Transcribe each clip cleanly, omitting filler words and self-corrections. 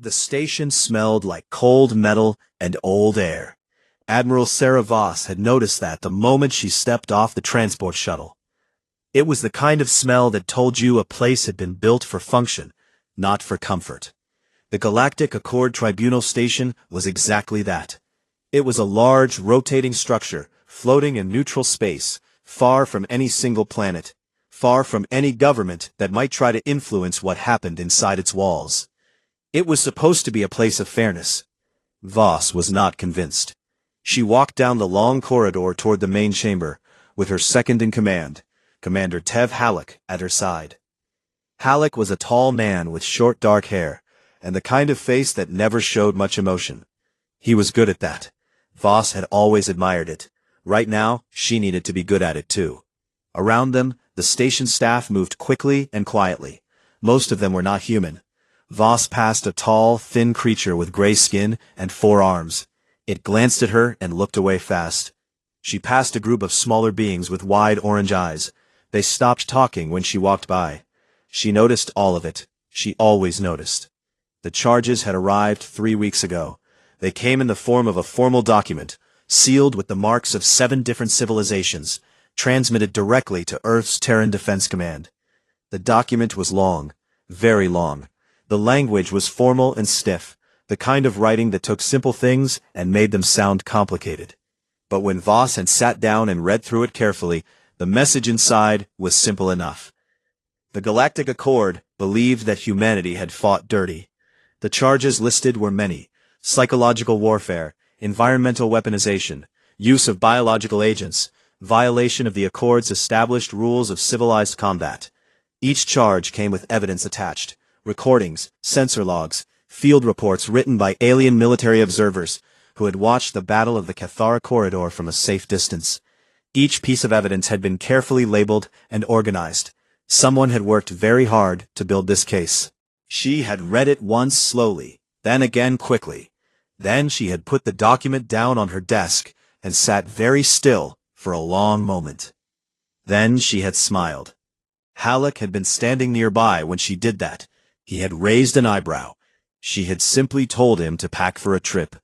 The station smelled like cold metal and old air. Admiral Sarah Voss had noticed that the moment she stepped off the transport shuttle. It was the kind of smell that told you a place had been built for function, not for comfort. The Galactic Accord Tribunal Station was exactly that. It was a large, rotating structure, floating in neutral space, far from any single planet, far from any government that might try to influence what happened inside its walls. It was supposed to be a place of fairness. Voss was not convinced. She walked down the long corridor toward the main chamber, with her second-in-command, Commander Tev Halleck, at her side. Halleck was a tall man with short dark hair, and the kind of face that never showed much emotion. He was good at that. Voss had always admired it. Right now, she needed to be good at it too. Around them, the station staff moved quickly and quietly. Most of them were not human. Voss passed a tall, thin creature with gray skin and 4 arms. It glanced at her and looked away fast. She passed a group of smaller beings with wide orange eyes. They stopped talking when she walked by. She noticed all of it. She always noticed. The charges had arrived 3 weeks ago. They came in the form of a formal document, sealed with the marks of 7 different civilizations, transmitted directly to Earth's Terran Defense Command. The document was long, very long. The language was formal and stiff, the kind of writing that took simple things and made them sound complicated. But when Voss had sat down and read through it carefully, the message inside was simple enough. The Galactic Accord believed that humanity had fought dirty. The charges listed were many: psychological warfare, environmental weaponization, use of biological agents, violation of the Accord's established rules of civilized combat. Each charge came with evidence attached: recordings, sensor logs, field reports written by alien military observers who had watched the Battle of the Cathara Corridor from a safe distance. Each piece of evidence had been carefully labeled and organized. Someone had worked very hard to build this case. She had read it once slowly, then again quickly. Then she had put the document down on her desk and sat very still for a long moment. Then she had smiled. Halleck had been standing nearby when she did that. He had raised an eyebrow. She had simply told him to pack for a trip.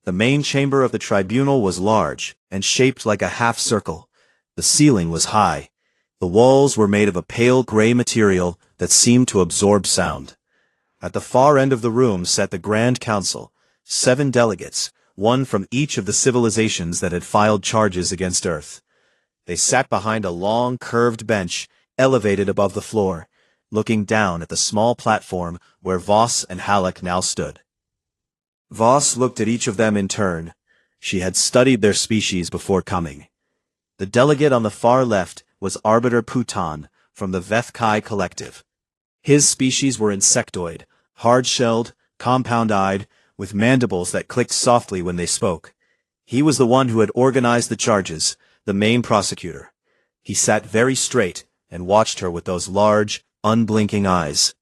The main chamber of the tribunal was large and shaped like a half circle. The ceiling was high. The walls were made of a pale gray material that seemed to absorb sound. At the far end of the room sat the Grand Council, 7 delegates, one from each of the civilizations that had filed charges against Earth. They sat behind a long, curved bench, elevated above the floor, looking down at the small platform where Voss and Halleck now stood. Voss looked at each of them in turn. She had studied their species before coming. The delegate on the far left was Arbiter Putan from the Vethkai Collective. His species were insectoid, hard-shelled, compound-eyed, with mandibles that clicked softly when they spoke. He was the one who had organized the charges, the main prosecutor. He sat very straight and watched her with those large, unblinking eyes.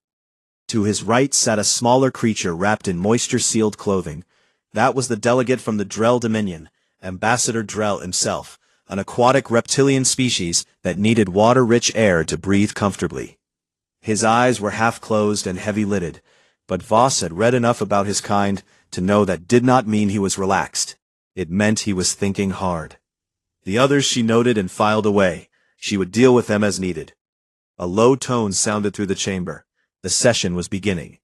To his right sat a smaller creature wrapped in moisture-sealed clothing. That was the delegate from the Drell Dominion, Ambassador Drell himself, an aquatic reptilian species that needed water-rich air to breathe comfortably. His eyes were half-closed and heavy-lidded, but Voss had read enough about his kind to know that did not mean he was relaxed. It meant he was thinking hard. The others she noted and filed away. She would deal with them as needed. A low tone sounded through the chamber. The session was beginning.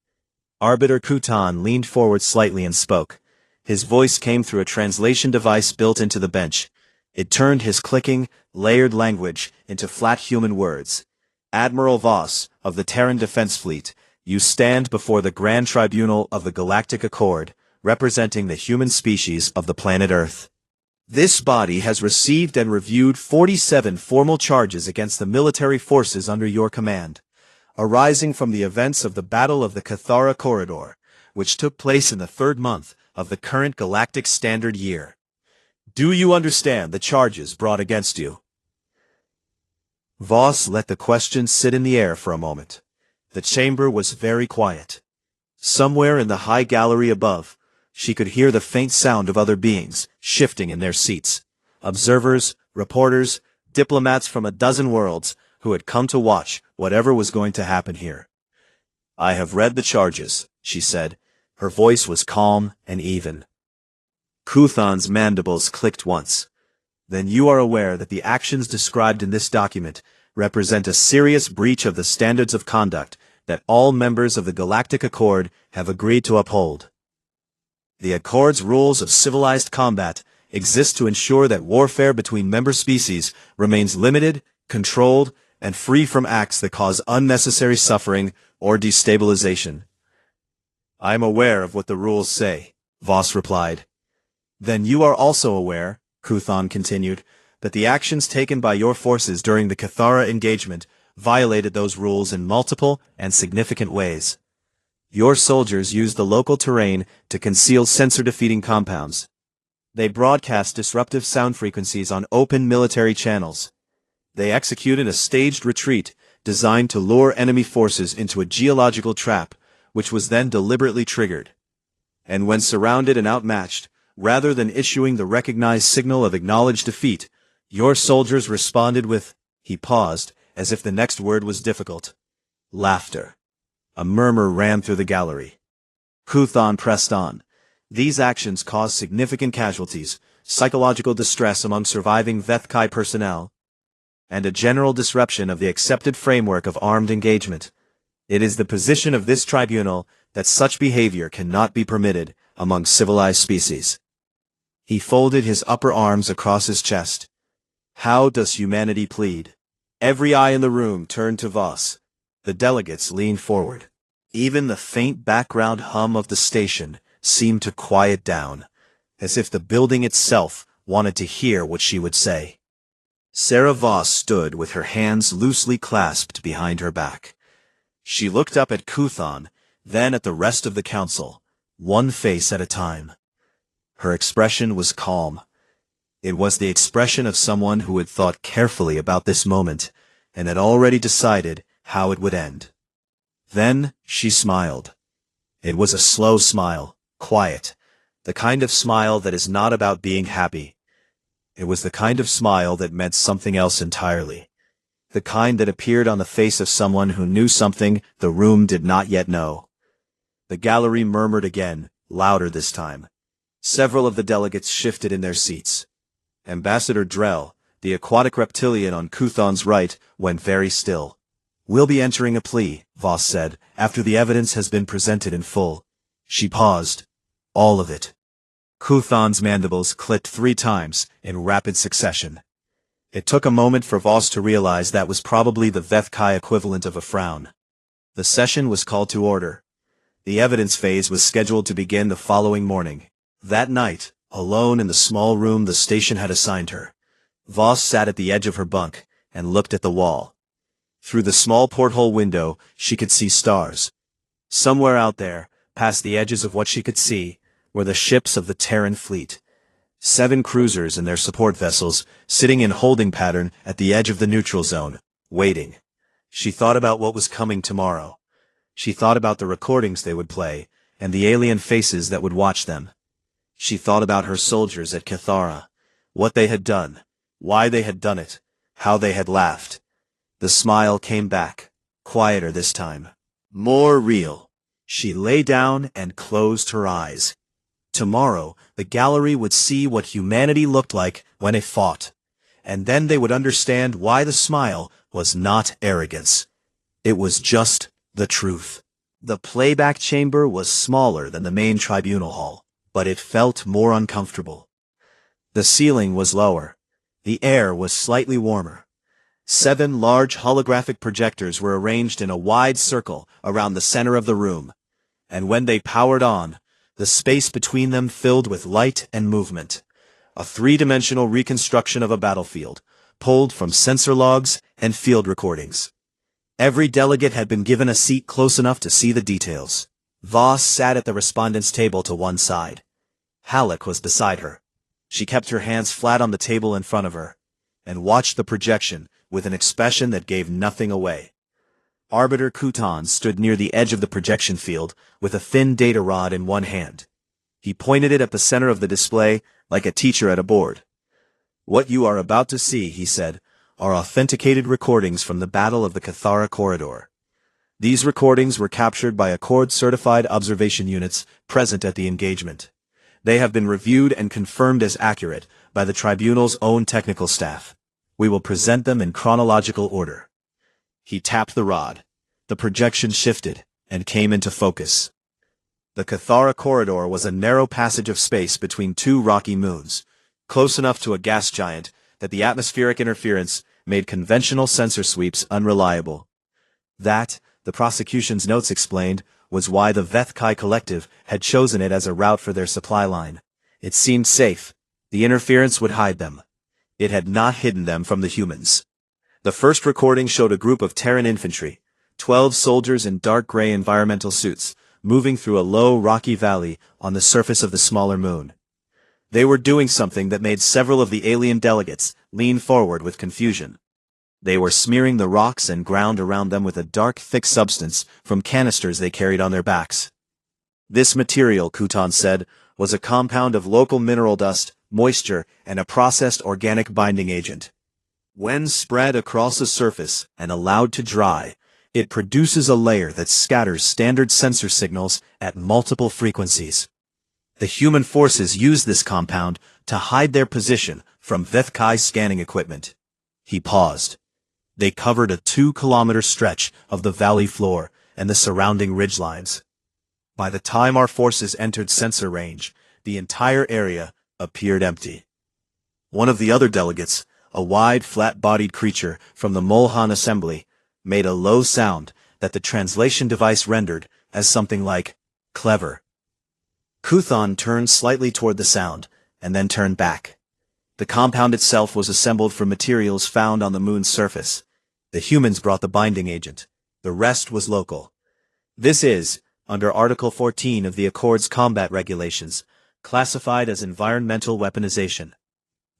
Arbiter Kutan leaned forward slightly and spoke. His voice came through a translation device built into the bench. It turned his clicking, layered language into flat human words. Admiral Voss, of the Terran Defense Fleet, you stand before the Grand Tribunal of the Galactic Accord, representing the human species of the planet Earth. This body has received and reviewed 47 formal charges against the military forces under your command, arising from the events of the Battle of the Cathara Corridor, which took place in the 3rd month of the current Galactic Standard Year. Do you understand the charges brought against you? Voss let the question sit in the air for a moment. The chamber was very quiet. Somewhere in the high gallery above, she could hear the faint sound of other beings shifting in their seats. Observers, reporters, diplomats from a dozen worlds who had come to watch whatever was going to happen here. I have read the charges, she said, Her voice was calm and even. Kuthan's mandibles clicked once. Then you are aware that the actions described in this document represent a serious breach of the standards of conduct that all members of the Galactic Accord have agreed to uphold. The Accord's rules of civilized combat exist to ensure that warfare between member species remains limited, controlled, and free from acts that cause unnecessary suffering or destabilization. I am aware of what the rules say, Voss replied. Then you are also aware, Kuthan continued, that the actions taken by your forces during the Cathara engagement violated those rules in multiple and significant ways. Your soldiers used the local terrain to conceal sensor-defeating compounds. They broadcast disruptive sound frequencies on open military channels. They executed a staged retreat designed to lure enemy forces into a geological trap, which was then deliberately triggered. And when surrounded and outmatched, rather than issuing the recognized signal of acknowledged defeat, your soldiers responded with, he paused, as if the next word was difficult, laughter. A murmur ran through the gallery. Kuthan pressed on. These actions caused significant casualties, psychological distress among surviving Vethkai personnel, and a general disruption of the accepted framework of armed engagement. It is the position of this tribunal that such behavior cannot be permitted among civilized species. He folded his upper arms across his chest. How does humanity plead? Every eye in the room turned to Voss. The delegates leaned forward. Even the faint background hum of the station seemed to quiet down, as if the building itself wanted to hear what she would say. Sarah Voss stood with her hands loosely clasped behind her back. She looked up at Kuthan, then at the rest of the council, one face at a time. Her expression was calm. It was the expression of someone who had thought carefully about this moment and had already decided how it would end. Then she smiled. It was a slow smile, quiet, the kind of smile that is not about being happy. It was the kind of smile that meant something else entirely, the kind that appeared on the face of someone who knew something the room did not yet know. The gallery murmured again, louder this time. Several of the delegates shifted in their seats. Ambassador Drell, the aquatic reptilian on Kuthan's right, went very still. We'll be entering a plea, Voss said, after the evidence has been presented in full. She paused. All of it. Kuthan's mandibles clicked 3 times, in rapid succession. It took a moment for Voss to realize that was probably the Vethkai equivalent of a frown. The session was called to order. The evidence phase was scheduled to begin the following morning. That night, alone in the small room the station had assigned her, Voss sat at the edge of her bunk and looked at the wall. Through the small porthole window, she could see stars. Somewhere out there, past the edges of what she could see, were the ships of the Terran fleet. 7 cruisers and their support vessels, sitting in holding pattern at the edge of the neutral zone, waiting. She thought about what was coming tomorrow. She thought about the recordings they would play, and the alien faces that would watch them. She thought about her soldiers at Cathara, what they had done, why they had done it, how they had laughed. The smile came back, quieter this time, more real. She lay down and closed her eyes. Tomorrow, the gallery would see what humanity looked like when it fought, and then they would understand why the smile was not arrogance. It was just the truth. The playback chamber was smaller than the main tribunal hall, but it felt more uncomfortable. The ceiling was lower. The air was slightly warmer. 7 large holographic projectors were arranged in a wide circle around the center of the room, and when they powered on, the space between them filled with light and movement. A 3-dimensional reconstruction of a battlefield, pulled from sensor logs and field recordings. Every delegate had been given a seat close enough to see the details. Voss sat at the respondents' table to one side. Halleck was beside her. She kept her hands flat on the table in front of her, and watched the projection with an expression that gave nothing away. Arbiter Kuthan stood near the edge of the projection field, with a thin data rod in one hand. He pointed it at the center of the display, like a teacher at a board. What you are about to see, he said, are authenticated recordings from the Battle of the Cathara Corridor. These recordings were captured by Accord-certified observation units present at the engagement. They have been reviewed and confirmed as accurate by the tribunal's own technical staff. We will present them in chronological order. He tapped the rod. The projection shifted and came into focus. The Cathara corridor was a narrow passage of space between two rocky moons, close enough to a gas giant that the atmospheric interference made conventional sensor sweeps unreliable. That, the prosecution's notes explained, was why the Vethkai Collective had chosen it as a route for their supply line. It seemed safe. The interference would hide them. It had not hidden them from the humans. The first recording showed a group of Terran infantry, 12 soldiers in dark gray environmental suits, moving through a low rocky valley on the surface of the smaller moon. They were doing something that made several of the alien delegates lean forward with confusion. They were smearing the rocks and ground around them with a dark, thick substance from canisters they carried on their backs. This material, Kutan said, was a compound of local mineral dust, moisture, and a processed organic binding agent. When spread across a surface and allowed to dry, it produces a layer that scatters standard sensor signals at multiple frequencies. The human forces use this compound to hide their position from Vethkai scanning equipment. He paused. They covered a 2-kilometer stretch of the valley floor and the surrounding ridgelines. By the time our forces entered sensor range, the entire area appeared empty. One of the other delegates, a wide, flat-bodied creature from the Molhan assembly, made a low sound that the translation device rendered as something like, clever. Kuthan turned slightly toward the sound, and then turned back. The compound itself was assembled from materials found on the moon's surface. The humans brought the binding agent. The rest was local. This is, under Article 14 of the Accord's combat regulations, classified as environmental weaponization.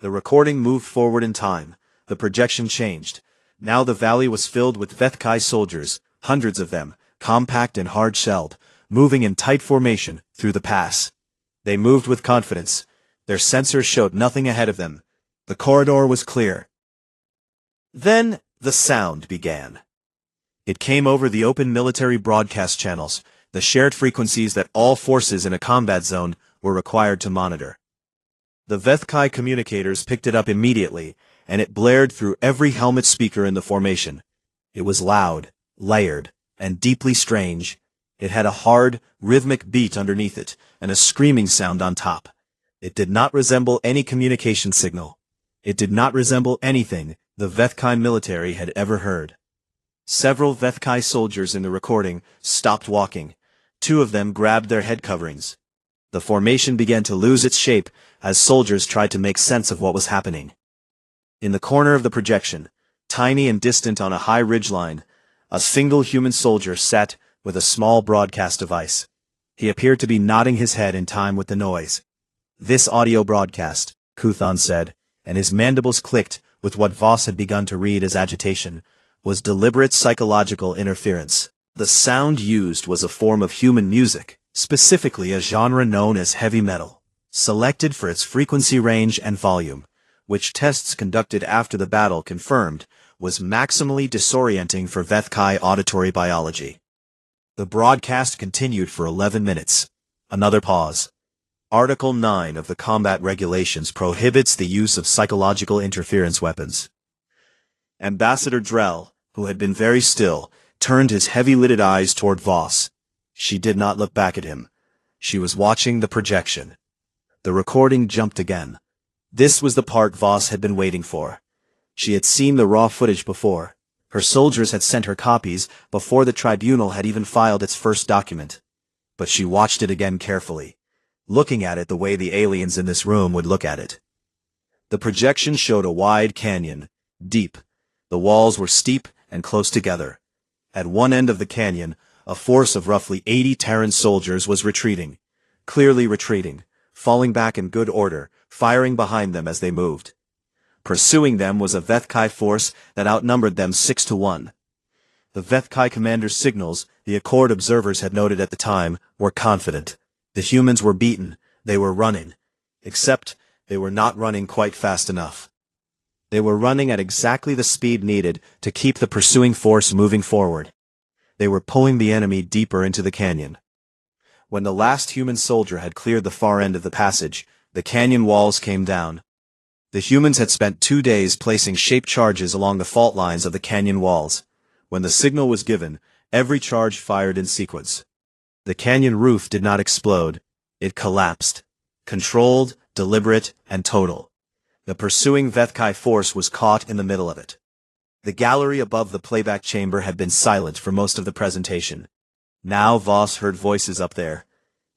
The recording moved forward in time. The projection changed. Now the valley was filled with Vethkai soldiers, hundreds of them, compact and hard-shelled, moving in tight formation through the pass. They moved with confidence. Their sensors showed nothing ahead of them. The corridor was clear. Then, the sound began. It came over the open military broadcast channels, the shared frequencies that all forces in a combat zone were required to monitor. The Vethkai communicators picked it up immediately, and it blared through every helmet speaker in the formation. It was loud, layered, and deeply strange. It had a hard, rhythmic beat underneath it, and a screaming sound on top. It did not resemble any communication signal. It did not resemble anything the Vethkai military had ever heard. Several Vethkai soldiers in the recording stopped walking. 2 of them grabbed their head coverings. The formation began to lose its shape as soldiers tried to make sense of what was happening. In the corner of the projection, tiny and distant on a high ridgeline, a single human soldier sat with a small broadcast device. He appeared to be nodding his head in time with the noise. This audio broadcast, Kuthan said, and his mandibles clicked with what Voss had begun to read as agitation, was deliberate psychological interference. The sound used was a form of human music, specifically a genre known as heavy metal, selected for its frequency range and volume, which tests conducted after the battle confirmed was maximally disorienting for Vethkai auditory biology. The broadcast continued for 11 minutes. Another pause. Article 9 of the Combat Regulations prohibits the use of psychological interference weapons. Ambassador Drell, who had been very still, turned his heavy-lidded eyes toward Voss. She did not look back at him. She was watching the projection. The recording jumped again. This was the part Voss had been waiting for. She had seen the raw footage before. Her soldiers had sent her copies before the tribunal had even filed its first document. But she watched it again carefully, looking at it the way the aliens in this room would look at it. The projection showed a wide canyon, deep. The walls were steep and close together. At one end of the canyon, a force of roughly 80 Terran soldiers was retreating, clearly retreating, falling back in good order, firing behind them as they moved. Pursuing them was a Vethkai force that outnumbered them 6-1. The Vethkai commander's signals, the Accord observers had noted at the time, were confident. The humans were beaten, they were running. Except, they were not running quite fast enough. They were running at exactly the speed needed to keep the pursuing force moving forward. They were pulling the enemy deeper into the canyon. When the last human soldier had cleared the far end of the passage, the canyon walls came down. The humans had spent 2 days placing shaped charges along the fault lines of the canyon walls. When the signal was given, every charge fired in sequence. The canyon roof did not explode. It collapsed. Controlled, deliberate, and total. The pursuing Vethkai force was caught in the middle of it. The gallery above the playback chamber had been silent for most of the presentation. Now Voss heard voices up there.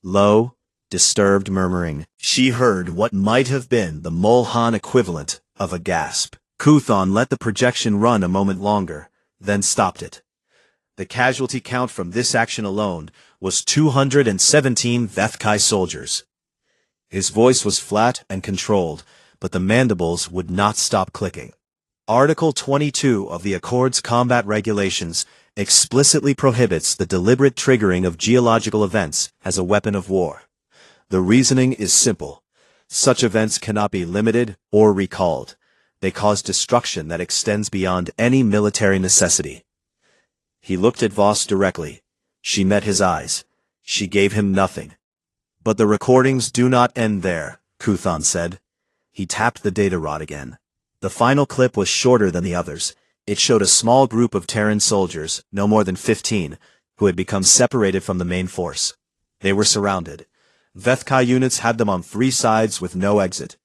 Low, disturbed murmuring. She heard what might have been the Mulhan equivalent of a gasp. Kuthon let the projection run a moment longer, then stopped it. The casualty count from this action alone was 217 Vethkai soldiers. His voice was flat and controlled, but the mandibles would not stop clicking. Article 22 of the Accord's Combat Regulations explicitly prohibits the deliberate triggering of geological events as a weapon of war. The reasoning is simple. Such events cannot be limited or recalled. They cause destruction that extends beyond any military necessity. He looked at Voss directly. She met his eyes. She gave him nothing. But the recordings do not end there, Kuthon said. He tapped the data rod again. The final clip was shorter than the others. It showed a small group of Terran soldiers, no more than 15, who had become separated from the main force. They were surrounded. Vethkai units had them on 3 sides with no exit.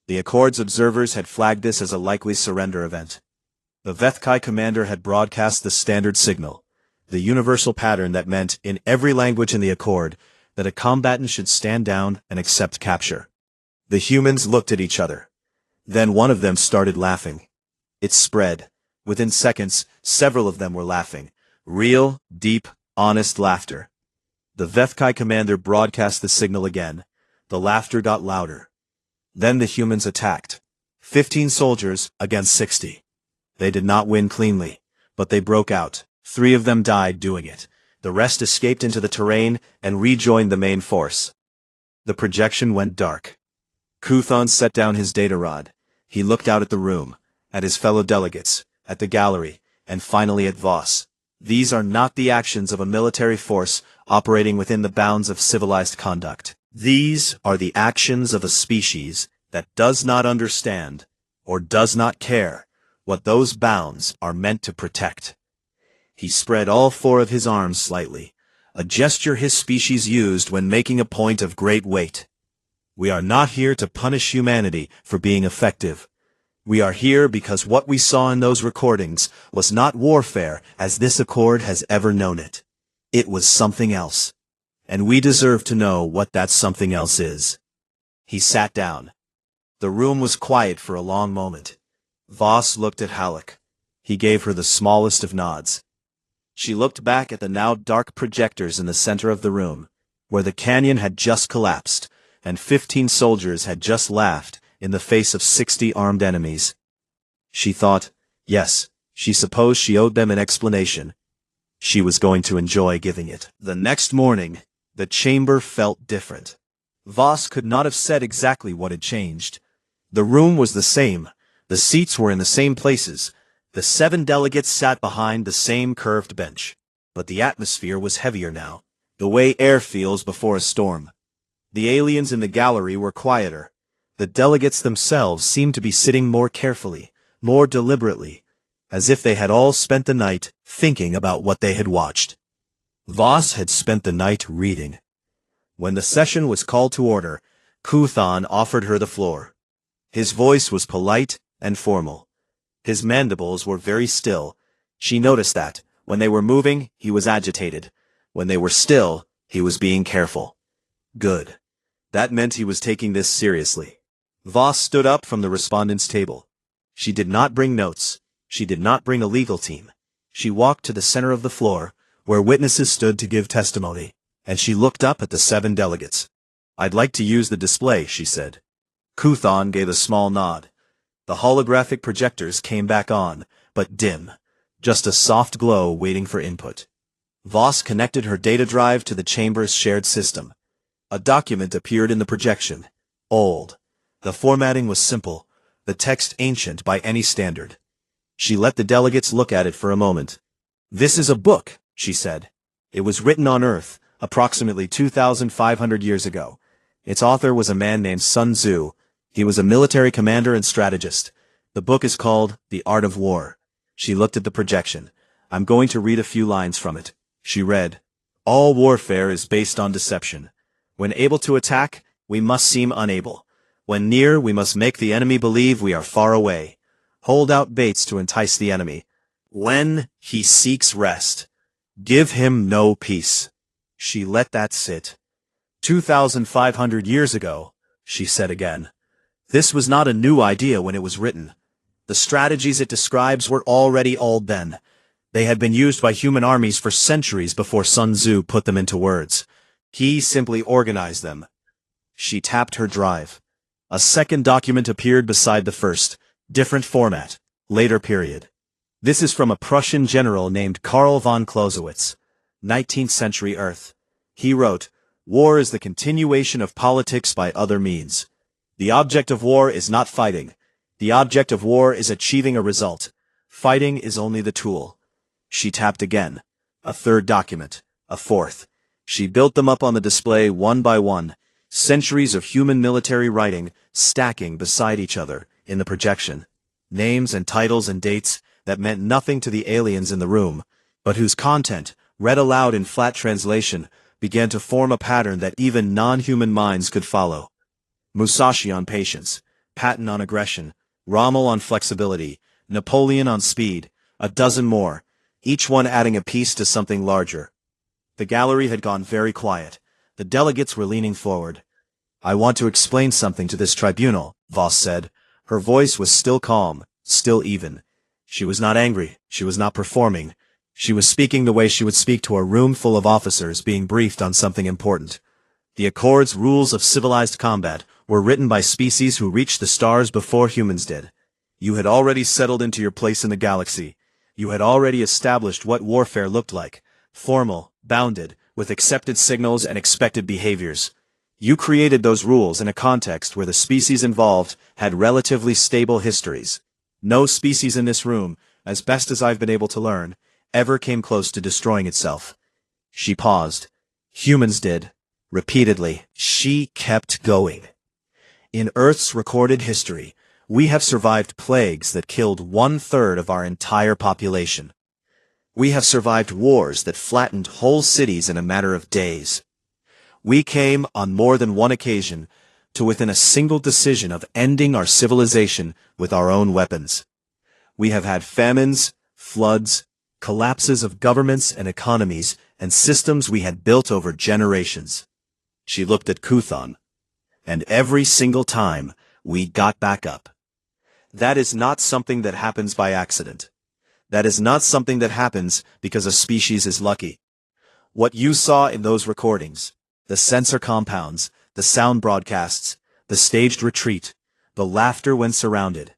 The Accord's observers had flagged this as a likely surrender event. The Vethkai commander had broadcast the standard signal, the universal pattern that meant, in every language in the Accord, that a combatant should stand down and accept capture. The humans looked at each other. Then one of them started laughing. It spread. Within seconds, several of them were laughing. Real, deep, honest laughter. The Vethkai commander broadcast the signal again. The laughter got louder. Then the humans attacked. 15 soldiers against 60. They did not win cleanly, but they broke out. 3 of them died doing it. The rest escaped into the terrain and rejoined the main force. The projection went dark. Kuthon set down his data rod. He looked out at the room, at his fellow delegates, at the gallery, and finally at Voss. These are not the actions of a military force operating within the bounds of civilized conduct. These are the actions of a species that does not understand, or does not care, what those bounds are meant to protect. He spread all 4 of his arms slightly, a gesture his species used when making a point of great weight. We are not here to punish humanity for being effective. We are here because what we saw in those recordings was not warfare as this Accord has ever known it. It was something else. And we deserve to know what that something else is. He sat down. The room was quiet for a long moment. Voss looked at Halleck. He gave her the smallest of nods. She looked back at the now dark projectors in the center of the room, where the canyon had just collapsed, and 15 soldiers had just laughed in the face of 60 armed enemies. She thought, yes, she supposed she owed them an explanation. She was going to enjoy giving it. The next morning, the chamber felt different. Voss could not have said exactly what had changed. The room was the same. The seats were in the same places. The 7 delegates sat behind the same curved bench. But the atmosphere was heavier now, the way air feels before a storm. The aliens in the gallery were quieter. The delegates themselves seemed to be sitting more carefully, more deliberately, as if they had all spent the night thinking about what they had watched. Voss had spent the night reading. When the session was called to order, Kuthon offered her the floor. His voice was polite and formal. His mandibles were very still. She noticed that, when they were moving, he was agitated. When they were still, he was being careful. Good. That meant he was taking this seriously. Voss stood up from the respondents' table. She did not bring notes. She did not bring a legal team. She walked to the center of the floor, where witnesses stood to give testimony, and she looked up at the 7 delegates. I'd like to use the display, she said. Kuthon gave a small nod. The holographic projectors came back on, but dim. Just a soft glow waiting for input. Voss connected her data drive to the chamber's shared system. A document appeared in the projection. Old. The formatting was simple, the text ancient by any standard. She let the delegates look at it for a moment. This is a book, she said. It was written on Earth, approximately 2,500 years ago. Its author was a man named Sun Tzu. He was a military commander and strategist. The book is called The Art of War. She looked at the projection. I'm going to read a few lines from it. She read, "All warfare is based on deception. When able to attack, we must seem unable. When near, we must make the enemy believe we are far away. Hold out baits to entice the enemy. When he seeks rest, give him no peace." She let that sit. 2,500 years ago, she said again. This was not a new idea when it was written. The strategies it describes were already old then. They had been used by human armies for centuries before Sun Tzu put them into words. He simply organized them. She tapped her drive. A second document appeared beside the first. Different format. Later period. This is from a Prussian general named Karl von Clausewitz. 19th century Earth. He wrote, "War is the continuation of politics by other means. The object of war is not fighting. The object of war is achieving a result. Fighting is only the tool." She tapped again. A third document. A fourth. She built them up on the display one by one. Centuries of human military writing, stacking beside each other, in the projection. Names and titles and dates that meant nothing to the aliens in the room, but whose content, read aloud in flat translation, began to form a pattern that even non-human minds could follow. Musashi on patience, Patton on aggression, Rommel on flexibility, Napoleon on speed, a dozen more, each one adding a piece to something larger. The gallery had gone very quiet. The delegates were leaning forward. "I want to explain something to this tribunal," Voss said. Her voice was still calm, still even. She was not angry, she was not performing. She was speaking the way she would speak to a room full of officers being briefed on something important. The Accord's rules of civilized combat were written by species who reached the stars before humans did. You had already settled into your place in the galaxy. You had already established what warfare looked like. Formal, bounded, with accepted signals and expected behaviors. You created those rules in a context where the species involved had relatively stable histories. No species in this room, as best as I've been able to learn, ever came close to destroying itself. She paused. Humans did. Repeatedly. She kept going. In Earth's recorded history, we have survived plagues that killed 1/3 of our entire population. We have survived wars that flattened whole cities in a matter of days. We came, on more than one occasion, to within a single decision of ending our civilization with our own weapons. We have had famines, floods, collapses of governments and economies and systems we had built over generations. She looked at Kuthon. And every single time, we got back up. That is not something that happens by accident. That is not something that happens because a species is lucky. What you saw in those recordings, the sensor compounds, the sound broadcasts, the staged retreat, the laughter when surrounded,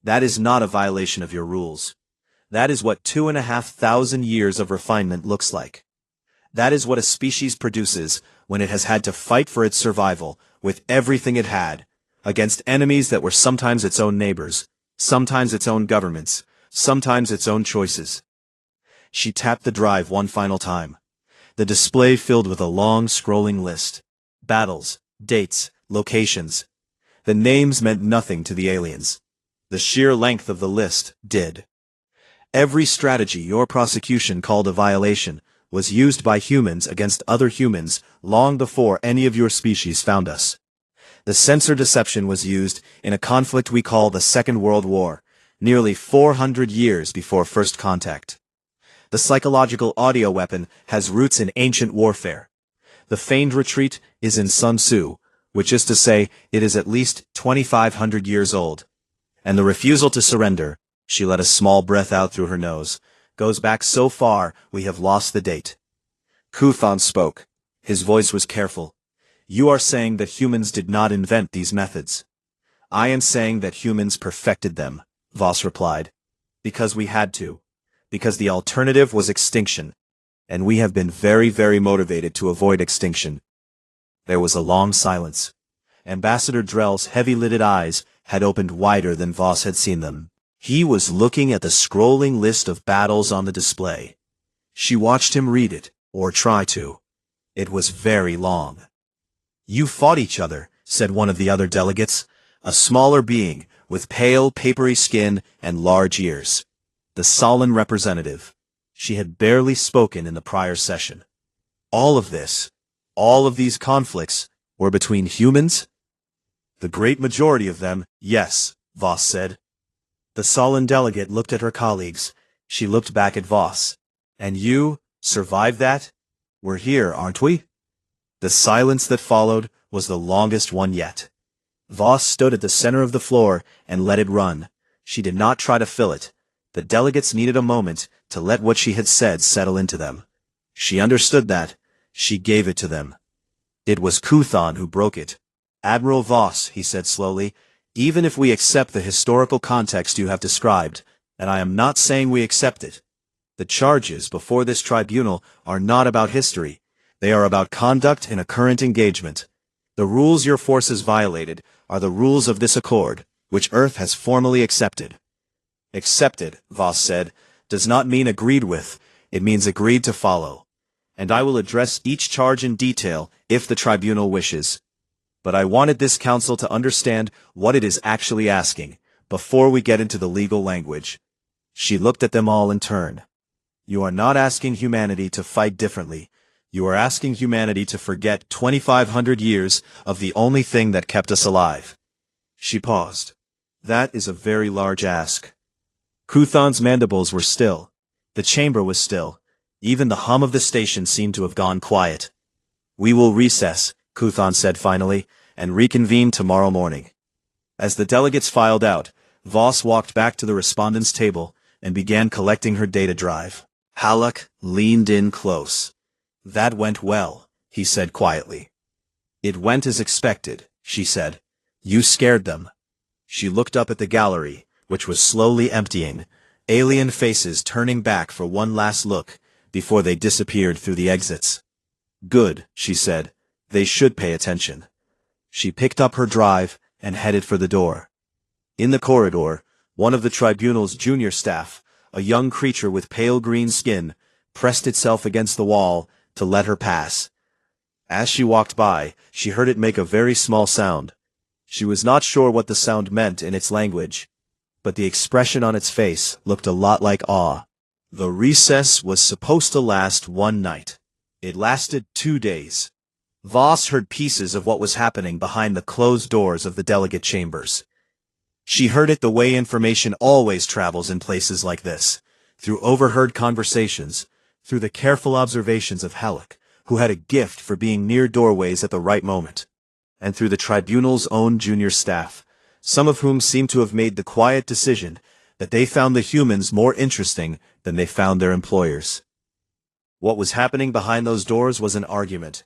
that is not a violation of your rules. That is what 2,500 years of refinement looks like. That is what a species produces when it has had to fight for its survival with everything it had, against enemies that were sometimes its own neighbors, sometimes its own governments, sometimes its own choices. She tapped the drive one final time. The display filled with a long scrolling list. Battles, dates, locations. The names meant nothing to the aliens. The sheer length of the list did. Every strategy your prosecution called a violation was used by humans against other humans long before any of your species found us. The sensor deception was used in a conflict we call the Second World War, nearly 400 years before first contact. The psychological audio weapon has roots in ancient warfare. The feigned retreat is in Sun Tzu, which is to say it is at least 2,500 years old. And the refusal to surrender, she let a small breath out through her nose, goes back so far we have lost the date. Kuthon spoke. His voice was careful. You are saying that humans did not invent these methods. I am saying that humans perfected them, Voss replied. Because we had to. Because the alternative was extinction. And we have been very, very motivated to avoid extinction. There was a long silence. Ambassador Drell's heavy-lidded eyes had opened wider than Voss had seen them. He was looking at the scrolling list of battles on the display. She watched him read it, or try to. It was very long. "You fought each other," said one of the other delegates, a smaller being, with pale, papery skin and large ears. The Solon representative. She had barely spoken in the prior session. All of these conflicts, were between humans? The great majority of them, yes, Voss said. The Solon delegate looked at her colleagues. She looked back at Voss. "And you, survived that? We're here, aren't we?" The silence that followed was the longest one yet. Voss stood at the center of the floor and let it run. She did not try to fill it. The delegates needed a moment to let what she had said settle into them. She understood that. She gave it to them. It was Kuthon who broke it. "Admiral Voss," he said slowly, "even if we accept the historical context you have described, and I am not saying we accept it, the charges before this tribunal are not about history. They are about conduct in a current engagement. The rules your forces violated are the rules of this accord, which Earth has formally accepted." "Accepted," Voss said, "does not mean agreed with, it means agreed to follow. And I will address each charge in detail if the tribunal wishes. But I wanted this council to understand what it is actually asking, before we get into the legal language." She looked at them all in turn. "You are not asking humanity to fight differently. You are asking humanity to forget 2,500 years of the only thing that kept us alive." She paused. "That is a very large ask." Kuthon's mandibles were still. The chamber was still. Even the hum of the station seemed to have gone quiet. "We will recess," Kuthon said finally, "and reconvene tomorrow morning." As the delegates filed out, Voss walked back to the respondents' table and began collecting her data drive. Halleck leaned in close. "That went well," he said quietly. "It went as expected," she said. "You scared them." She looked up at the gallery, which was slowly emptying, alien faces turning back for one last look, before they disappeared through the exits. "Good," she said. "They should pay attention." She picked up her drive and headed for the door. In the corridor, one of the tribunal's junior staff, a young creature with pale green skin, pressed itself against the wall to let her pass. As she walked by, she heard it make a very small sound. She was not sure what the sound meant in its language, but the expression on its face looked a lot like awe. The recess was supposed to last one night. It lasted 2 days. Voss heard pieces of what was happening behind the closed doors of the delegate chambers. She heard it the way information always travels in places like this, through overheard conversations, through the careful observations of Halleck, who had a gift for being near doorways at the right moment, and through the tribunal's own junior staff, some of whom seemed to have made the quiet decision that they found the humans more interesting than they found their employers. What was happening behind those doors was an argument.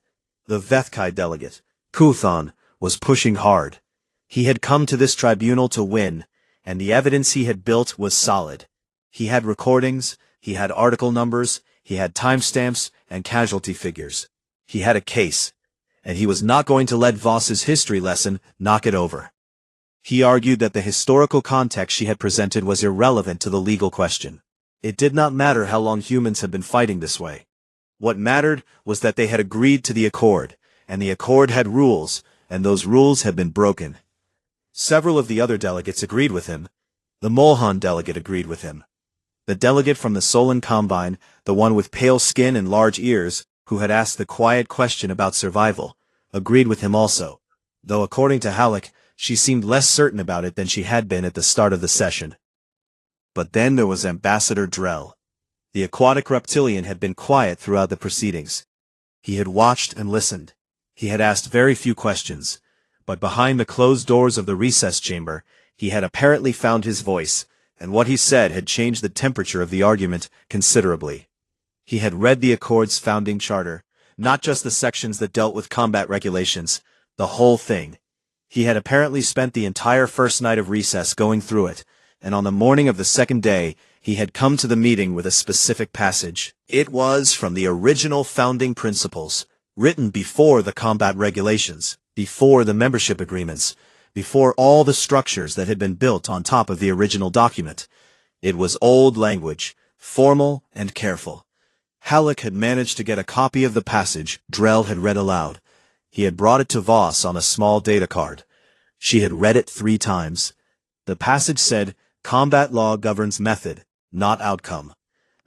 The Vethkai delegate, Kuthon, was pushing hard. He had come to this tribunal to win, and the evidence he had built was solid. He had recordings, he had article numbers, he had timestamps and casualty figures. He had a case, and he was not going to let Voss's history lesson knock it over. He argued that the historical context she had presented was irrelevant to the legal question. It did not matter how long humans had been fighting this way. What mattered was that they had agreed to the accord, and the accord had rules, and those rules had been broken. Several of the other delegates agreed with him. The Molhan delegate agreed with him. The delegate from the Solon Combine, the one with pale skin and large ears, who had asked the quiet question about survival, agreed with him also, though according to Halleck, she seemed less certain about it than she had been at the start of the session. But then there was Ambassador Drell. The aquatic reptilian had been quiet throughout the proceedings. He had watched and listened. He had asked very few questions, but behind the closed doors of the recess chamber, he had apparently found his voice, and what he said had changed the temperature of the argument considerably. He had read the Accord's founding charter, not just the sections that dealt with combat regulations, the whole thing. He had apparently spent the entire first night of recess going through it, and on the morning of the second day, he had come to the meeting with a specific passage. It was from the original founding principles, written before the combat regulations, before the membership agreements, before all the structures that had been built on top of the original document. It was old language, formal and careful. Halleck had managed to get a copy of the passage Drell had read aloud. He had brought it to Voss on a small data card. She had read it 3 times. The passage said, "Combat law governs method, not outcome.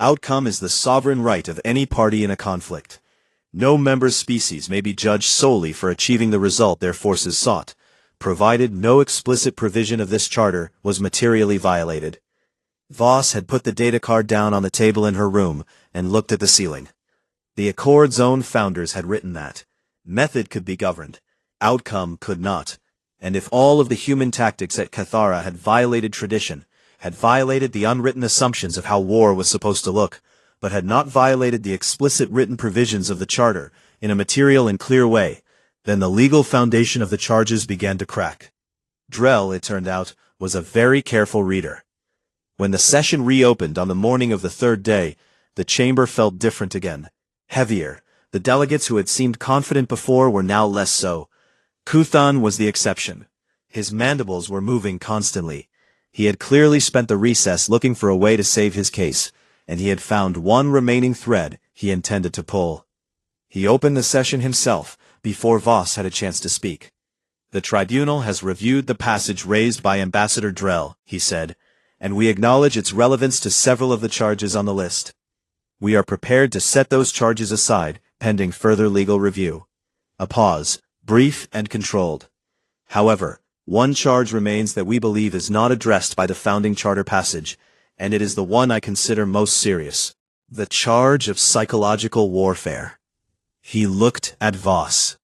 Outcome is the sovereign right of any party in a conflict. No member species may be judged solely for achieving the result their forces sought, provided no explicit provision of this charter was materially violated." Voss had put the data card down on the table in her room and looked at the ceiling. The Accord's own founders had written that method could be governed, outcome could not, and if all of the human tactics at Cathara had violated tradition, had violated the unwritten assumptions of how war was supposed to look, but had not violated the explicit written provisions of the charter in a material and clear way, then the legal foundation of the charges began to crack. Drell, it turned out, was a very careful reader. When the session reopened on the morning of the 3rd day, the chamber felt different again, heavier. The delegates who had seemed confident before were now less so. Kuthan was the exception. His mandibles were moving constantly. He had clearly spent the recess looking for a way to save his case, and he had found one remaining thread he intended to pull. He opened the session himself, before Voss had a chance to speak. "The tribunal has reviewed the passage raised by Ambassador Drell," he said, "and we acknowledge its relevance to several of the charges on the list. We are prepared to set those charges aside, pending further legal review." A pause, brief and controlled. "However, one charge remains that we believe is not addressed by the founding charter passage, and it is the one I consider most serious. The charge of psychological warfare." He looked at Voss.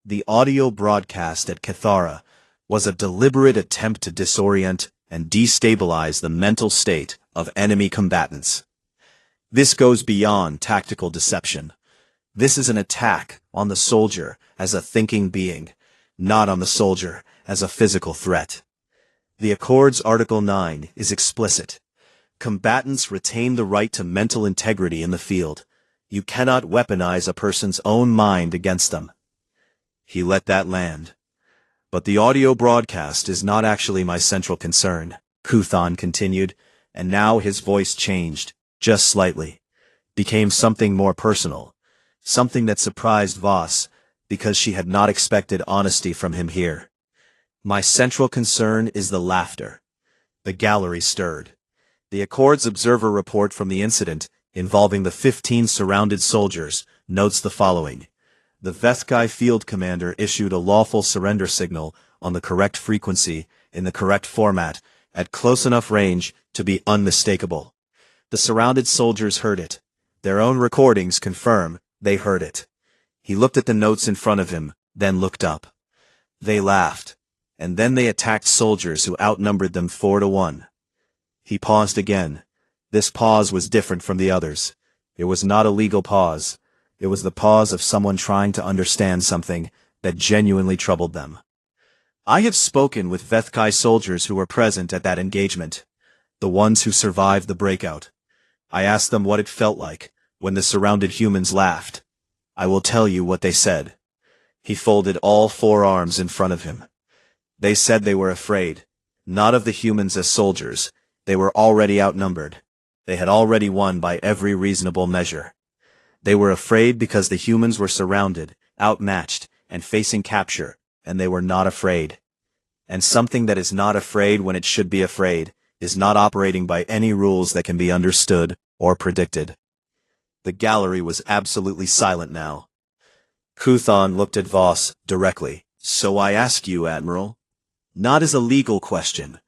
The audio broadcast at Cathara was a deliberate attempt to disorient and destabilize the mental state of enemy combatants. This goes beyond tactical deception. This is an attack on the soldier as a thinking being, not on the soldier as a physical threat. The Accord's Article 9 is explicit. Combatants retain the right to mental integrity in the field. You cannot weaponize a person's own mind against them. He let that land. "But the audio broadcast is not actually my central concern," Kuthan continued, and now his voice changed, just slightly. Became something more personal. Something that surprised Voss, because she had not expected honesty from him here. "My central concern is the laughter." The gallery stirred. The Accord's observer report from the incident, involving the 15 surrounded soldiers, notes the following. The Vethkai field commander issued a lawful surrender signal on the correct frequency, in the correct format, at close enough range to be unmistakable. The surrounded soldiers heard it. Their own recordings confirm they heard it. He looked at the notes in front of him, then looked up. They laughed, and then they attacked soldiers who outnumbered them 4-1. He paused again. This pause was different from the others. It was not a legal pause. It was the pause of someone trying to understand something that genuinely troubled them. I have spoken with Vethkai soldiers who were present at that engagement, the ones who survived the breakout. I asked them what it felt like when the surrounded humans laughed. I will tell you what they said. He folded all 4 arms in front of him. They said they were afraid, not of the humans as soldiers. They were already outnumbered. They had already won by every reasonable measure. They were afraid because the humans were surrounded, outmatched, and facing capture, and they were not afraid. And something that is not afraid when it should be afraid is not operating by any rules that can be understood or predicted. The gallery was absolutely silent now. Kuthan looked at Voss directly. So I ask you, Admiral, not as a legal question,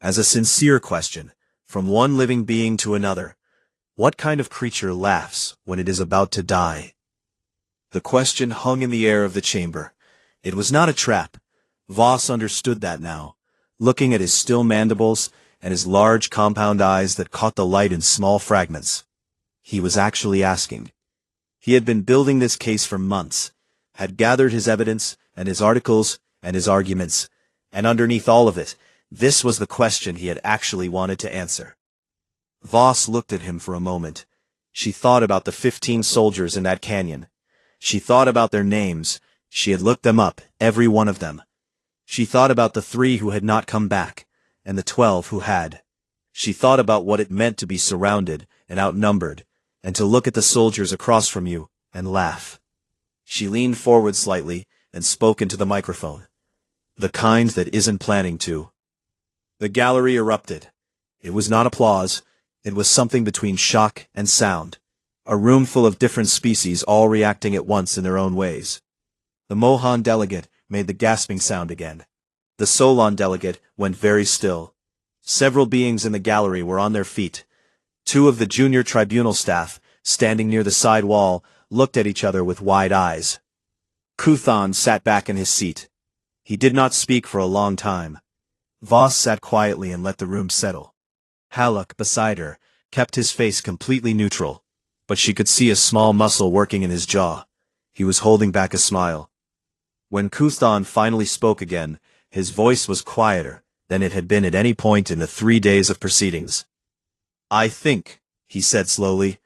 as a sincere question, from one living being to another, what kind of creature laughs when it is about to die? The question hung in the air of the chamber. It was not a trap. Voss understood that now, looking at his still mandibles and his large compound eyes that caught the light in small fragments. He was actually asking. He had been building this case for months, had gathered his evidence and his articles and his arguments, and underneath all of it, this was the question he had actually wanted to answer. Voss looked at him for a moment. She thought about the 15 soldiers in that canyon. She thought about their names. She had looked them up, every one of them. She thought about the 3 who had not come back, and the 12 who had. She thought about what it meant to be surrounded and outnumbered, and to look at the soldiers across from you and laugh. She leaned forward slightly and spoke into the microphone. The kind that isn't planning to. The gallery erupted. It was not applause. It was something between shock and sound. A room full of different species all reacting at once in their own ways. The Mohan delegate made the gasping sound again. The Solon delegate went very still. Several beings in the gallery were on their feet. Two of the junior tribunal staff, standing near the side wall, looked at each other with wide eyes. Kuthan sat back in his seat. He did not speak for a long time. Voss sat quietly and let the room settle. Haluk, beside her, kept his face completely neutral, but she could see a small muscle working in his jaw. He was holding back a smile. When Kuthan finally spoke again, his voice was quieter than it had been at any point in the 3 days of proceedings. I think, he said slowly,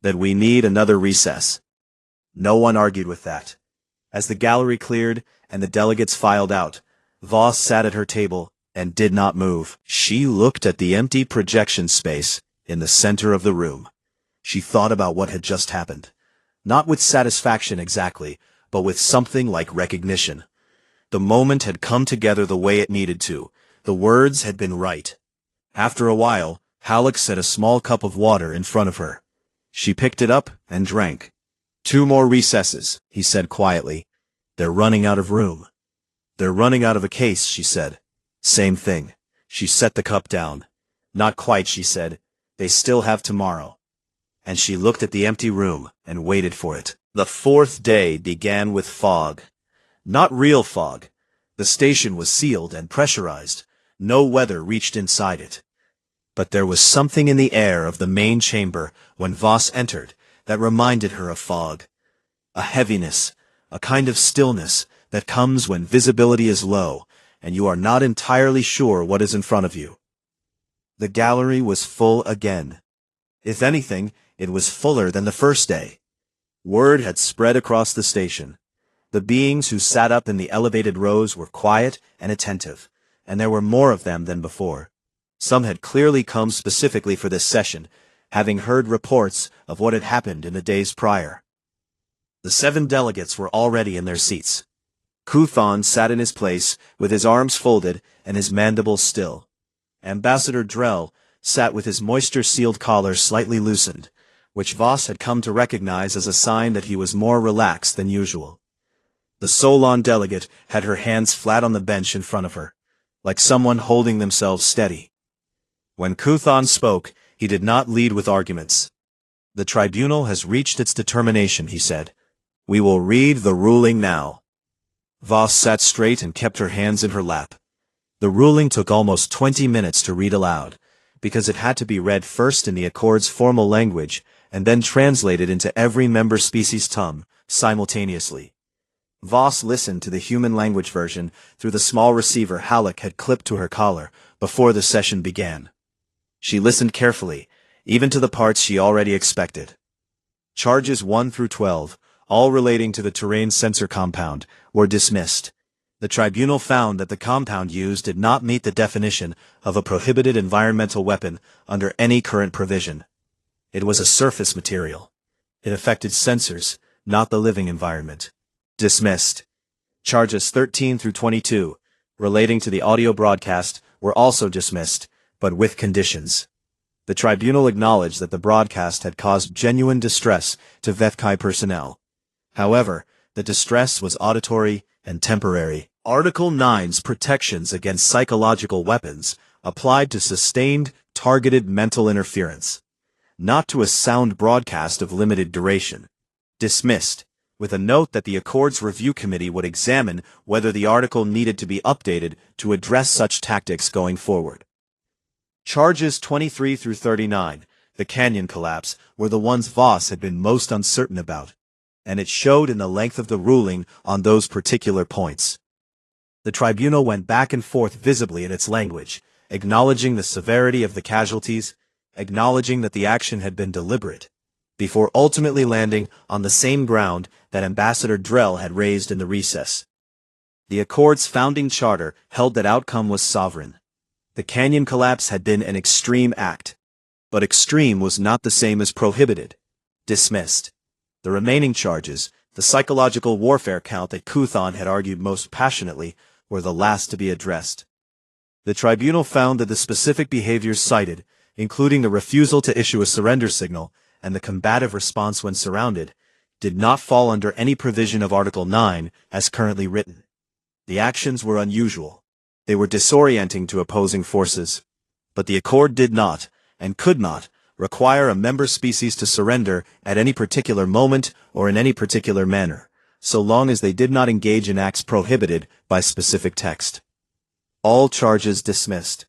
that we need another recess. No one argued with that. As the gallery cleared and the delegates filed out, Voss sat at her table and did not move. She looked at the empty projection space in the center of the room. She thought about what had just happened. Not with satisfaction exactly, but with something like recognition. The moment had come together the way it needed to. The words had been right. After a while, Haluk set a small cup of water in front of her. She picked it up and drank. 2 more recesses, he said quietly. They're running out of room. They're running out of a case, she said. Same thing. She set the cup down. Not quite, she said. They still have tomorrow. And she looked at the empty room and waited for it. The 4th day began with fog. Not real fog. The station was sealed and pressurized. No weather reached inside it. But there was something in the air of the main chamber when Voss entered that reminded her of fog. A heaviness, a kind of stillness that comes when visibility is low and you are not entirely sure what is in front of you. The gallery was full again. If anything, it was fuller than the first day. Word had spread across the station. The beings who sat up in the elevated rows were quiet and attentive, and there were more of them than before. Some had clearly come specifically for this session, having heard reports of what had happened in the days prior. The 7 delegates were already in their seats. Kuthan sat in his place, with his arms folded and his mandibles still. Ambassador Drell sat with his moisture-sealed collar slightly loosened, which Voss had come to recognize as a sign that he was more relaxed than usual. The Solon delegate had her hands flat on the bench in front of her, like someone holding themselves steady. When Kuthan spoke, he did not lead with arguments. The tribunal has reached its determination, he said. We will read the ruling now. Voss sat straight and kept her hands in her lap. The ruling took almost 20 minutes to read aloud, because it had to be read first in the Accord's formal language and then translated into every member species' tongue, simultaneously. Voss listened to the human language version through the small receiver Haluk had clipped to her collar before the session began. She listened carefully, even to the parts she already expected. Charges 1 through 12, all relating to the terrain sensor compound, were dismissed. The tribunal found that the compound used did not meet the definition of a prohibited environmental weapon under any current provision. It was a surface material. It affected sensors, not the living environment. Dismissed. Charges 13 through 22, relating to the audio broadcast, were also dismissed, but with conditions. The tribunal acknowledged that the broadcast had caused genuine distress to Vethkai personnel. However, the distress was auditory and temporary. Article 9's protections against psychological weapons applied to sustained, targeted mental interference, not to a sound broadcast of limited duration. Dismissed, with a note that the Accord's Review Committee would examine whether the article needed to be updated to address such tactics going forward. Charges 23 through 39, the canyon collapse, were the ones Voss had been most uncertain about, and it showed in the length of the ruling on those particular points. The tribunal went back and forth visibly in its language, acknowledging the severity of the casualties, acknowledging that the action had been deliberate, before ultimately landing on the same ground that Ambassador Drell had raised in the recess. The Accord's founding charter held that outcome was sovereign. The canyon collapse had been an extreme act, but extreme was not the same as prohibited. dismissed. The remaining charges, the psychological warfare count that Kuthon had argued most passionately, were the last to be addressed. The tribunal found that the specific behaviors cited, including the refusal to issue a surrender signal and the combative response when surrounded, did not fall under any provision of Article 9 as currently written. The actions were unusual. They were disorienting to opposing forces. But the Accord did not, and could not, require a member species to surrender at any particular moment or in any particular manner, so long as they did not engage in acts prohibited by specific text. All charges dismissed.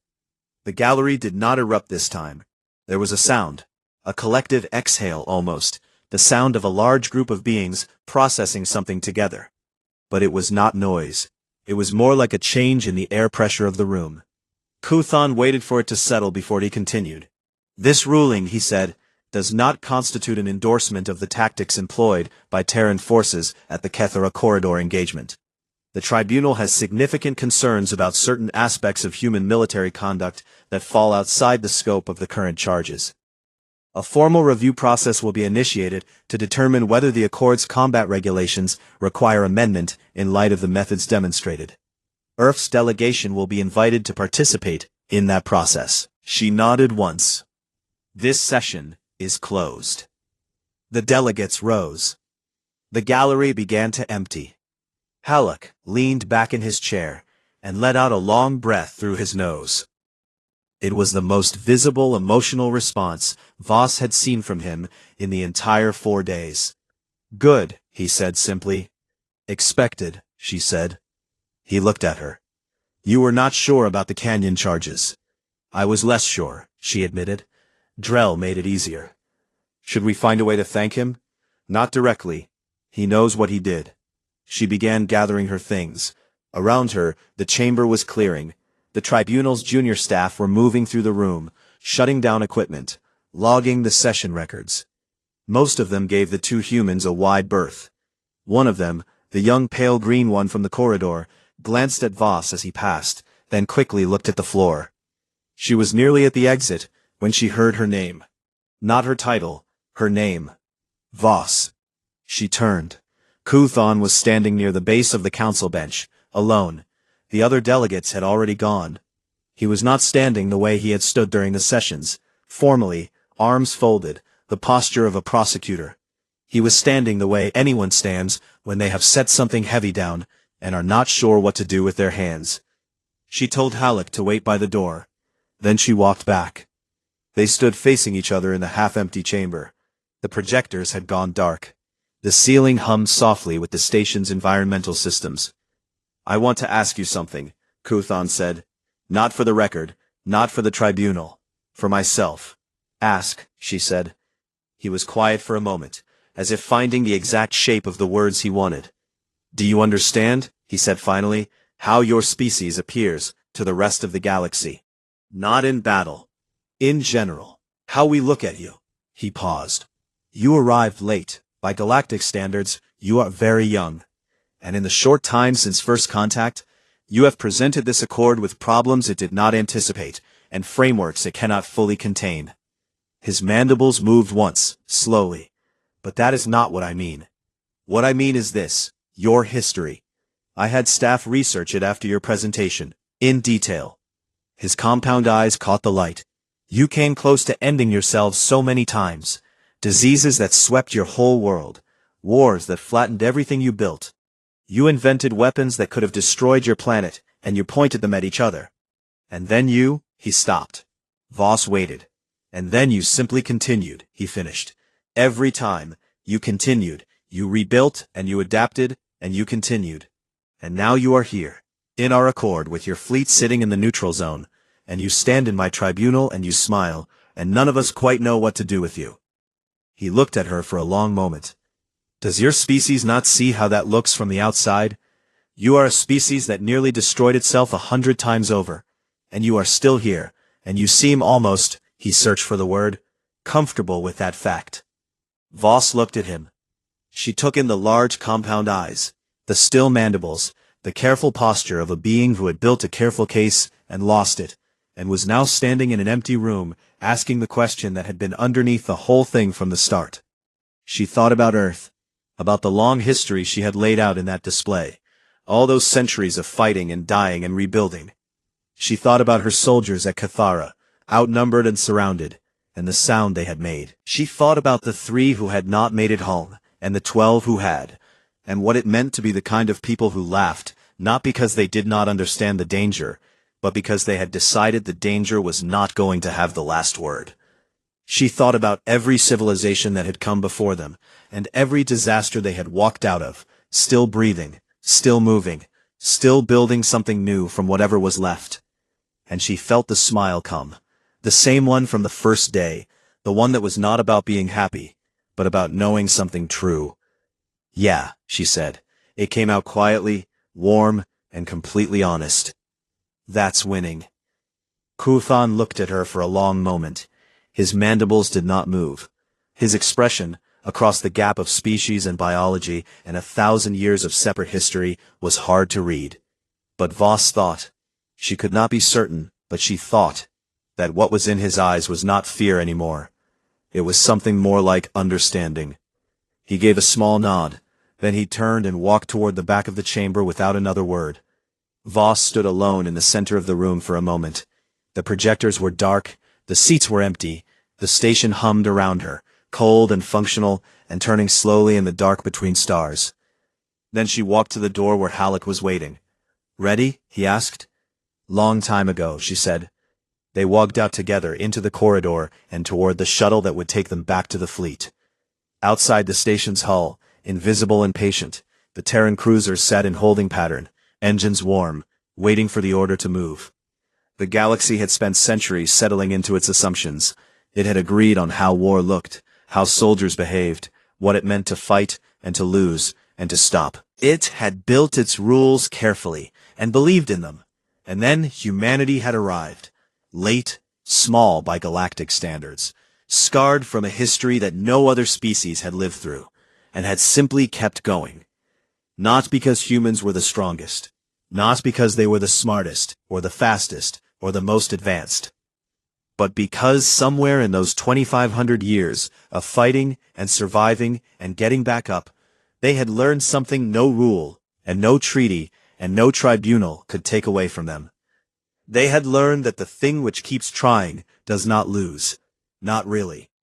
The gallery did not erupt this time. There was a sound, a collective exhale almost, the sound of a large group of beings processing something together. But it was not noise. It was more like a change in the air pressure of the room. Kuthon waited for it to settle before he continued. This ruling, he said, does not constitute an endorsement of the tactics employed by Terran forces at the Kethera corridor engagement. The tribunal has significant concerns about certain aspects of human military conduct that fall outside the scope of the current charges. A formal review process will be initiated to determine whether the Accord's combat regulations require amendment in light of the methods demonstrated. Earth's delegation will be invited to participate in that process. She nodded once. This session is closed. The delegates rose. The gallery began to empty. Halleck leaned back in his chair and let out a long breath through his nose. It was the most visible emotional response Voss had seen from him in the entire 4 days. Good, he said simply. Expected, she said. He looked at her. You were not sure about the canyon charges. I was less sure, she admitted. Drell made it easier. Should we find a way to thank him? Not directly. He knows what he did. She began gathering her things. Around her, the chamber was clearing. The tribunal's junior staff were moving through the room, shutting down equipment, logging the session records. Most of them gave the 2 humans a wide berth. One of them, the young pale green one from the corridor, glanced at Voss as he passed, then quickly looked at the floor. She was nearly at the exit when she heard her name. Not her title, her name. Voss. She turned. Kuthon was standing near the base of the council bench, alone. The other delegates had already gone. He was not standing the way he had stood during the sessions, formally, arms folded, the posture of a prosecutor. He was standing the way anyone stands when they have set something heavy down and are not sure what to do with their hands. She told Halleck to wait by the door. Then she walked back. They stood facing each other in the half-empty chamber. The projectors had gone dark. The ceiling hummed softly with the station's environmental systems. I want to ask you something, Kuthon said. Not for the record, not for the tribunal. For myself. Ask, she said. He was quiet for a moment, as if finding the exact shape of the words he wanted. Do you understand, he said finally, how your species appears to the rest of the galaxy? Not in battle. In general. How we look at you. He paused. You arrived late. By galactic standards, you are very young. And in the short time since first contact, you have presented this Accord with problems it did not anticipate, and frameworks it cannot fully contain. His mandibles moved once, slowly. But that is not what I mean. What I mean is this, your history. I had staff research it after your presentation, in detail. His compound eyes caught the light. You came close to ending yourselves so many times. Diseases that swept your whole world. Wars that flattened everything you built. You invented weapons that could have destroyed your planet, and you pointed them at each other. And then you, he stopped. Voss waited. And then you simply continued, he finished. Every time, you continued, you rebuilt, and you adapted, and you continued. And now you are here, in our Accord with your fleet sitting in the neutral zone, and you stand in my tribunal and you smile, and none of us quite know what to do with you. He looked at her for a long moment. Does your species not see how that looks from the outside? You are a species that nearly destroyed itself 100 times over, and you are still here, and you seem almost, he searched for the word, comfortable with that fact. Voss looked at him. She took in the large compound eyes, the still mandibles, the careful posture of a being who had built a careful case and lost it, and was now standing in an empty room, asking the question that had been underneath the whole thing from the start. She thought about Earth, about the long history she had laid out in that display, all those centuries of fighting and dying and rebuilding. She thought about her soldiers at Cathara, outnumbered and surrounded, and the sound they had made. She thought about the 3 who had not made it home, and the 12 who had, and what it meant to be the kind of people who laughed, not because they did not understand the danger, but because they had decided the danger was not going to have the last word. She thought about every civilization that had come before them, and every disaster they had walked out of, still breathing, still moving, still building something new from whatever was left. And she felt the smile come, the same one from the first day, the one that was not about being happy, but about knowing something true. Yeah, she said. It came out quietly, warm, and completely honest. That's winning. Kuthan looked at her for a long moment. His mandibles did not move. His expression, across the gap of species and biology and 1,000 years of separate history, was hard to read. But Voss thought. She could not be certain, but she thought that what was in his eyes was not fear anymore. It was something more like understanding. He gave a small nod. Then he turned and walked toward the back of the chamber without another word. Voss stood alone in the center of the room for a moment. The projectors were dark, the seats were empty, the station hummed around her, cold and functional, and turning slowly in the dark between stars. Then she walked to the door where Halleck was waiting. "Ready?" he asked. "Long time ago," she said. They walked out together into the corridor and toward the shuttle that would take them back to the fleet. Outside the station's hull, invisible and patient, the Terran cruiser sat in holding pattern, engines warm, waiting for the order to move. The galaxy had spent centuries settling into its assumptions. It had agreed on how war looked, how soldiers behaved, what it meant to fight and to lose and to stop. It had built its rules carefully and believed in them. And then humanity had arrived. Late, small by galactic standards, scarred from a history that no other species had lived through, and had simply kept going. Not because humans were the strongest, not because they were the smartest, or the fastest, or the most advanced, but because somewhere in those 2,500 years of fighting and surviving and getting back up, they had learned something no rule, and no treaty, and no tribunal could take away from them. They had learned that the thing which keeps trying does not lose. Not really.